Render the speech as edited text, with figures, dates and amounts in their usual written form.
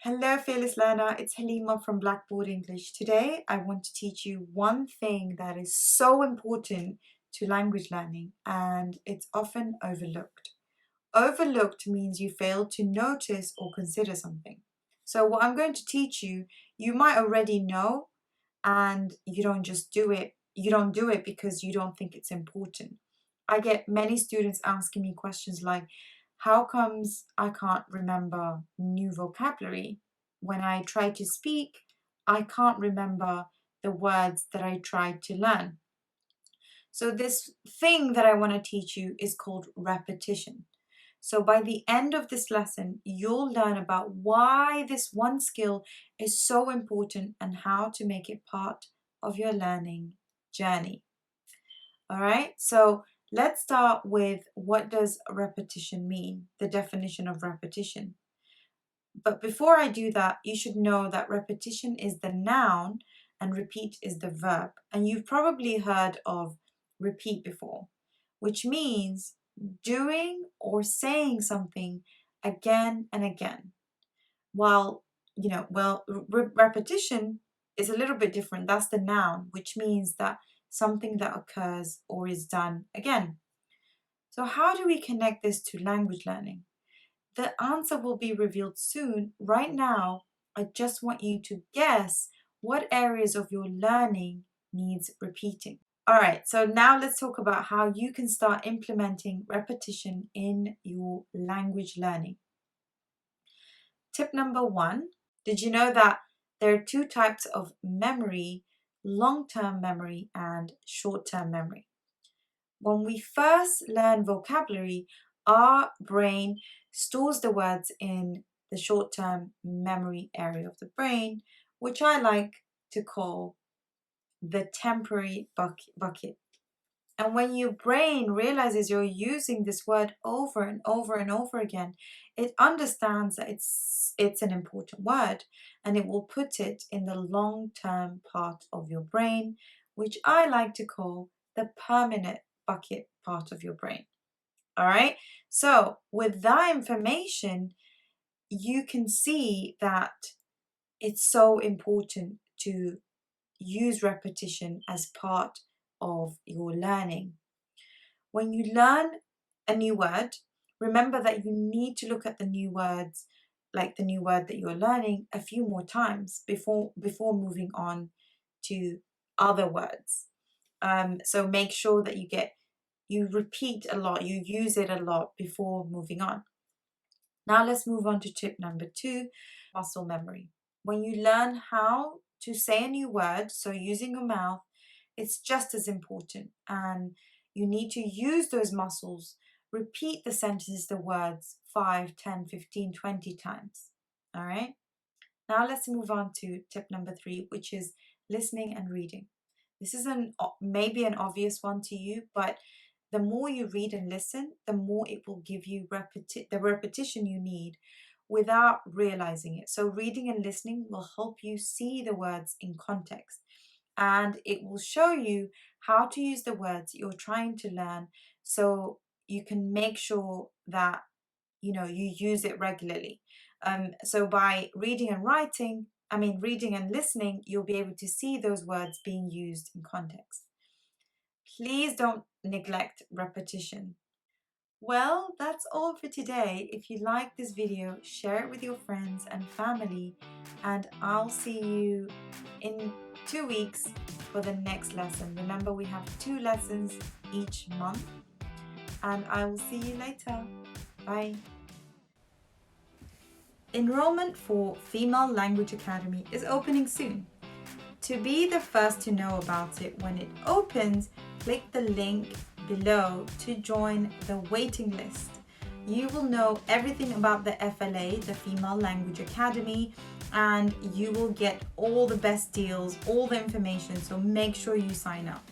Hello, fearless learner. It's Halima from Blackboard English. Today, I want to teach you one thing that is so important to language learning and it's often overlooked. Overlooked means you fail to notice or consider something. So, what I'm going to teach you, you might already know and you don't just do it. You don't do it because you don't think it's important. I get many students asking me questions like, how comes I can't remember new vocabulary? When I try to speak, I can't remember the words that I tried to learn. So, this thing that I want to teach you is called repetition. So, by the end of this lesson, you'll learn about why this one skill is so important and how to make it part of your learning journey. All right, so let's start with what does repetition mean, the definition of repetition. But before I do that, you should know that repetition is the noun and repeat is the verb. And you've probably heard of repeat before, which means doing or saying something again and again. While, repetition is a little bit different. That's the noun, which means that something that occurs or is done again. So, how do we connect this to language learning? The answer will be revealed soon. Right now, I just want you to guess what areas of your learning needs repeating. All right, so now let's talk about how you can start implementing repetition in your language learning. Tip number 1, did you know that there are two types of memory, long-term memory and short-term memory? When we first learn vocabulary, our brain stores the words in the short-term memory area of the brain, which I like to call the temporary bucket. And when your brain realizes you're using this word over and over and over again, it understands that it's an important word and it will put it in the long-term part of your brain, which I like to call the permanent bucket part of your brain. All right. So with that information, you can see that it's so important to use repetition as part of your learning. When you learn a new word, remember that you need to look at the new words, like the new word that you're learning, a few more times before moving on to other words. So make sure that you repeat a lot, you use it a lot before moving on. Now let's move on to tip number 2, muscle memory. When you learn how to say a new word, so using your mouth, it's just as important. And you need to use those muscles. Repeat the sentences, the words 5, 10, 15, 20 times. All right. Now let's move on to tip number 3, which is listening and reading. This is maybe an obvious one to you, but the more you read and listen, the more it will give you the repetition you need without realizing it. So reading and listening will help you see the words in context, and it will show you how to use the words you're trying to learn so you can make sure that you use it regularly. So by reading and listening, you'll be able to see those words being used in context. Please don't neglect repetition. Well, that's all for today. If you like this video, share it with your friends and family, and I'll see you in 2 weeks for the next lesson. Remember, we have 2 lessons each month, and I will see you later. Bye. Enrollment for Female Language Academy is opening soon. To be the first to know about it when it opens, click the link below to join the waiting list. You will know everything about the FLA, the Female Language Academy, and you will get all the best deals, all the information, so make sure you sign up.